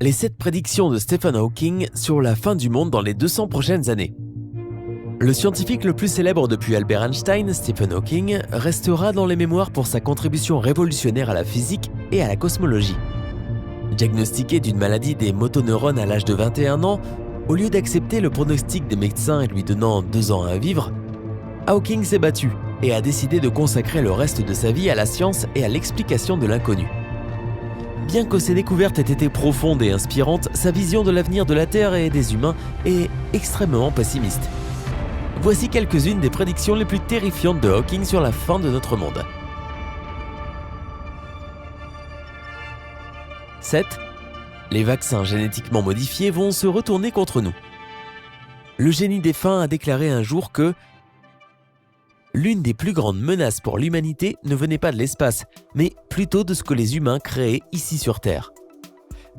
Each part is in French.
Les 7 prédictions de Stephen Hawking sur la fin du monde dans les 200 prochaines années. Le scientifique le plus célèbre depuis Albert Einstein, Stephen Hawking, restera dans les mémoires pour sa contribution révolutionnaire à la physique et à la cosmologie. Diagnostiqué d'une maladie des motoneurones à l'âge de 21 ans, au lieu d'accepter le pronostic des médecins et lui donnant 2 ans à vivre, Hawking s'est battu et a décidé de consacrer le reste de sa vie à la science et à l'explication de l'inconnu. Bien que ses découvertes aient été profondes et inspirantes, sa vision de l'avenir de la Terre et des humains est extrêmement pessimiste. Voici quelques-unes des prédictions les plus terrifiantes de Hawking sur la fin de notre monde. 7. Les vaccins génétiquement modifiés vont se retourner contre nous. Le génie défunt a déclaré un jour que l'une des plus grandes menaces pour l'humanité ne venait pas de l'espace, mais plutôt de ce que les humains créaient ici sur Terre.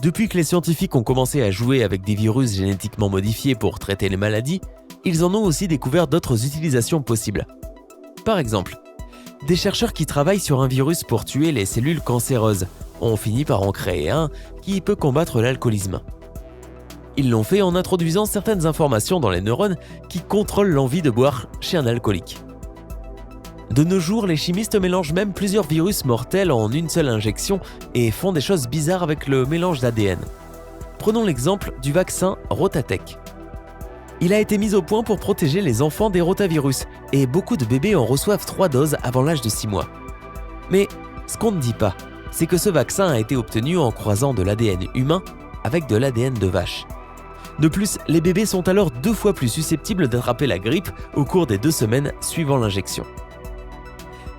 Depuis que les scientifiques ont commencé à jouer avec des virus génétiquement modifiés pour traiter les maladies, ils en ont aussi découvert d'autres utilisations possibles. Par exemple, des chercheurs qui travaillent sur un virus pour tuer les cellules cancéreuses ont fini par en créer un qui peut combattre l'alcoolisme. Ils l'ont fait en introduisant certaines informations dans les neurones qui contrôlent l'envie de boire chez un alcoolique. De nos jours, les chimistes mélangent même plusieurs virus mortels en une seule injection et font des choses bizarres avec le mélange d'ADN. Prenons l'exemple du vaccin Rotatech. Il a été mis au point pour protéger les enfants des rotavirus et beaucoup de bébés en reçoivent 3 doses avant l'âge de 6 mois. Mais ce qu'on ne dit pas, c'est que ce vaccin a été obtenu en croisant de l'ADN humain avec de l'ADN de vache. De plus, les bébés sont alors 2 fois plus susceptibles d'attraper la grippe au cours des 2 semaines suivant l'injection.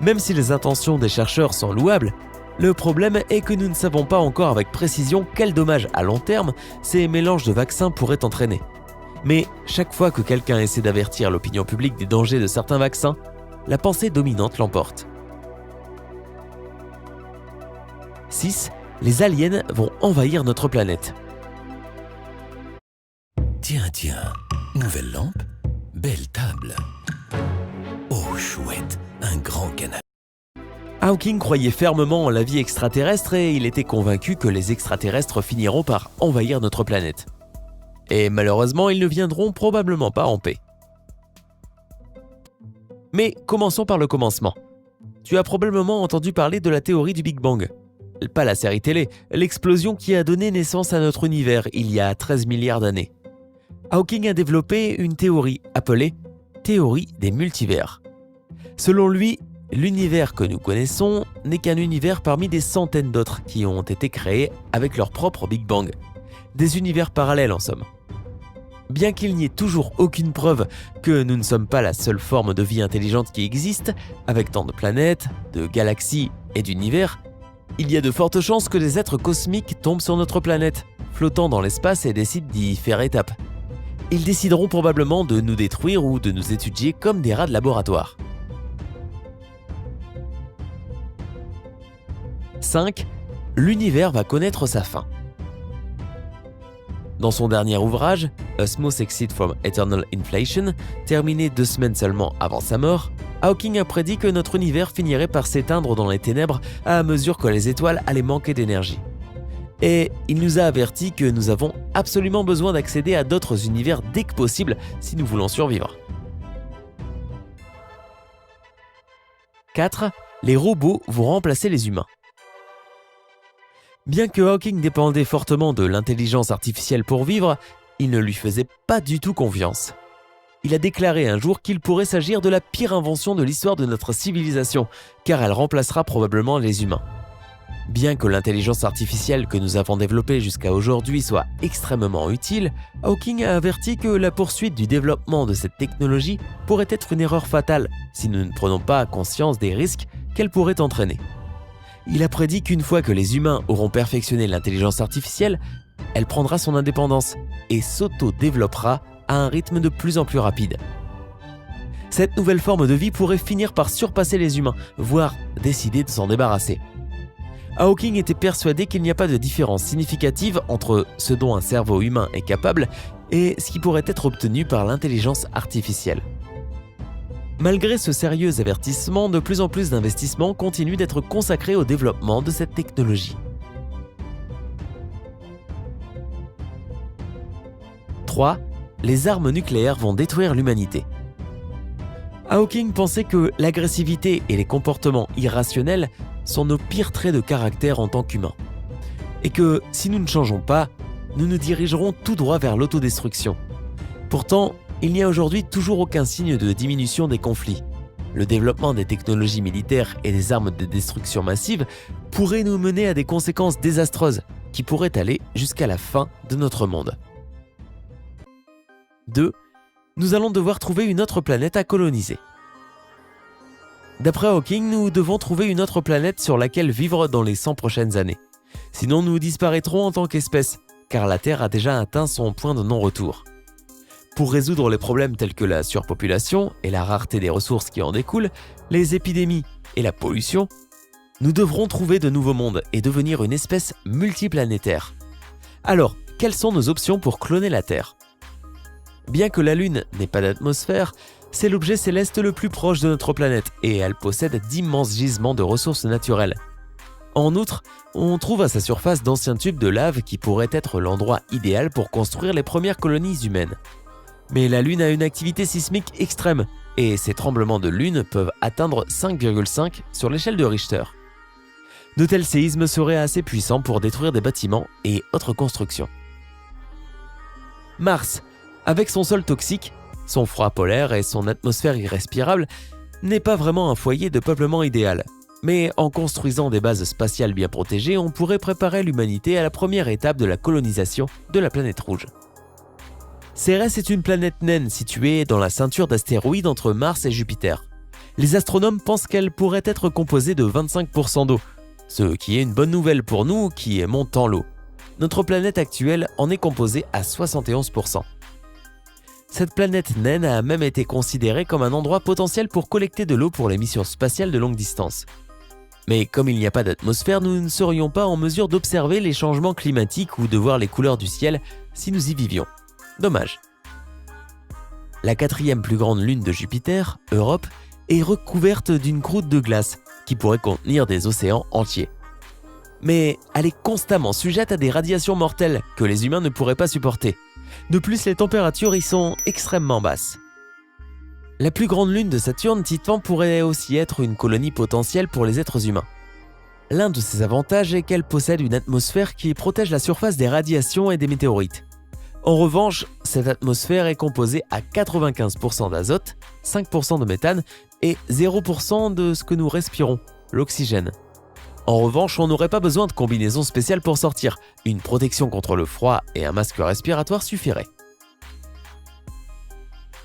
Même si les intentions des chercheurs sont louables, le problème est que nous ne savons pas encore avec précision quels dommages à long terme ces mélanges de vaccins pourraient entraîner. Mais chaque fois que quelqu'un essaie d'avertir l'opinion publique des dangers de certains vaccins, la pensée dominante l'emporte. 6. Les aliens vont envahir notre planète. Tiens, nouvelle lampe, belle table. Oh chouette, un grand canapé. Hawking croyait fermement en la vie extraterrestre et il était convaincu que les extraterrestres finiront par envahir notre planète. Et malheureusement, ils ne viendront probablement pas en paix. Mais commençons par le commencement. Tu as probablement entendu parler de la théorie du Big Bang. Pas la série télé, l'explosion qui a donné naissance à notre univers il y a 13 milliards d'années. Hawking a développé une théorie appelée théorie des multivers. Selon lui, l'univers que nous connaissons n'est qu'un univers parmi des centaines d'autres qui ont été créés avec leur propre Big Bang. Des univers parallèles en somme. Bien qu'il n'y ait toujours aucune preuve que nous ne sommes pas la seule forme de vie intelligente qui existe, avec tant de planètes, de galaxies et d'univers, il y a de fortes chances que des êtres cosmiques tombent sur notre planète, flottant dans l'espace et décident d'y faire étape. Ils décideront probablement de nous détruire ou de nous étudier comme des rats de laboratoire. 5. L'univers va connaître sa fin. Dans son dernier ouvrage, A Small Exit from Eternal Inflation, terminé 2 semaines seulement avant sa mort, Hawking a prédit que notre univers finirait par s'éteindre dans les ténèbres à mesure que les étoiles allaient manquer d'énergie. Et il nous a averti que nous avons absolument besoin d'accéder à d'autres univers dès que possible si nous voulons survivre. 4. Les robots vont remplacer les humains. Bien que Hawking dépendait fortement de l'intelligence artificielle pour vivre, il ne lui faisait pas du tout confiance. Il a déclaré un jour qu'il pourrait s'agir de la pire invention de l'histoire de notre civilisation, car elle remplacera probablement les humains. Bien que l'intelligence artificielle que nous avons développée jusqu'à aujourd'hui soit extrêmement utile, Hawking a averti que la poursuite du développement de cette technologie pourrait être une erreur fatale si nous ne prenons pas conscience des risques qu'elle pourrait entraîner. Il a prédit qu'une fois que les humains auront perfectionné l'intelligence artificielle, elle prendra son indépendance et s'auto-développera à un rythme de plus en plus rapide. Cette nouvelle forme de vie pourrait finir par surpasser les humains, voire décider de s'en débarrasser. Hawking était persuadé qu'il n'y a pas de différence significative entre ce dont un cerveau humain est capable et ce qui pourrait être obtenu par l'intelligence artificielle. Malgré ce sérieux avertissement, de plus en plus d'investissements continuent d'être consacrés au développement de cette technologie. 3. Les armes nucléaires vont détruire l'humanité. Hawking pensait que l'agressivité et les comportements irrationnels sont nos pires traits de caractère en tant qu'humains. Et que si nous ne changeons pas, nous nous dirigerons tout droit vers l'autodestruction. Pourtant, il n'y a aujourd'hui toujours aucun signe de diminution des conflits. Le développement des technologies militaires et des armes de destruction massive pourrait nous mener à des conséquences désastreuses qui pourraient aller jusqu'à la fin de notre monde. 2. Nous allons devoir trouver une autre planète à coloniser. D'après Hawking, nous devons trouver une autre planète sur laquelle vivre dans les 100 prochaines années. Sinon, nous disparaîtrons en tant qu'espèce, car la Terre a déjà atteint son point de non-retour. Pour résoudre les problèmes tels que la surpopulation et la rareté des ressources qui en découlent, les épidémies et la pollution, nous devrons trouver de nouveaux mondes et devenir une espèce multiplanétaire. Alors, quelles sont nos options pour cloner la Terre ? Bien que la Lune n'ait pas d'atmosphère, c'est l'objet céleste le plus proche de notre planète et elle possède d'immenses gisements de ressources naturelles. En outre, on trouve à sa surface d'anciens tubes de lave qui pourraient être l'endroit idéal pour construire les premières colonies humaines. Mais la Lune a une activité sismique extrême et ces tremblements de Lune peuvent atteindre 5,5 sur l'échelle de Richter. De tels séismes seraient assez puissants pour détruire des bâtiments et autres constructions. Mars, avec son sol toxique, son froid polaire et son atmosphère irrespirable, n'est pas vraiment un foyer de peuplement idéal. Mais en construisant des bases spatiales bien protégées, on pourrait préparer l'humanité à la première étape de la colonisation de la planète rouge. Cérès est une planète naine située dans la ceinture d'astéroïdes entre Mars et Jupiter. Les astronomes pensent qu'elle pourrait être composée de 25% d'eau, ce qui est une bonne nouvelle pour nous qui aimons tant l'eau. Notre planète actuelle en est composée à 71%. Cette planète naine a même été considérée comme un endroit potentiel pour collecter de l'eau pour les missions spatiales de longue distance. Mais comme il n'y a pas d'atmosphère, nous ne serions pas en mesure d'observer les changements climatiques ou de voir les couleurs du ciel si nous y vivions. Dommage. La 4e plus grande lune de Jupiter, Europe, est recouverte d'une croûte de glace qui pourrait contenir des océans entiers. Mais elle est constamment sujette à des radiations mortelles que les humains ne pourraient pas supporter. De plus, les températures y sont extrêmement basses. La plus grande lune de Saturne, Titan, pourrait aussi être une colonie potentielle pour les êtres humains. L'un de ses avantages est qu'elle possède une atmosphère qui protège la surface des radiations et des météorites. En revanche, cette atmosphère est composée à 95% d'azote, 5% de méthane et 0% de ce que nous respirons, l'oxygène. En revanche, on n'aurait pas besoin de combinaison spéciale pour sortir. Une protection contre le froid et un masque respiratoire suffiraient.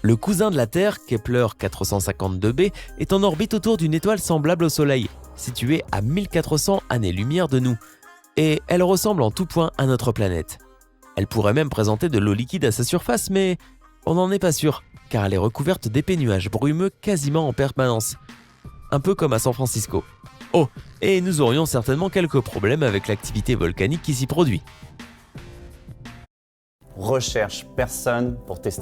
Le cousin de la Terre, Kepler 452b, est en orbite autour d'une étoile semblable au Soleil, située à 1400 années-lumière de nous, et elle ressemble en tout point à notre planète. Elle pourrait même présenter de l'eau liquide à sa surface, mais on n'en est pas sûr, car elle est recouverte d'épais nuages brumeux quasiment en permanence. Un peu comme à San Francisco. Oh, et nous aurions certainement quelques problèmes avec l'activité volcanique qui s'y produit. Recherche personne pour tester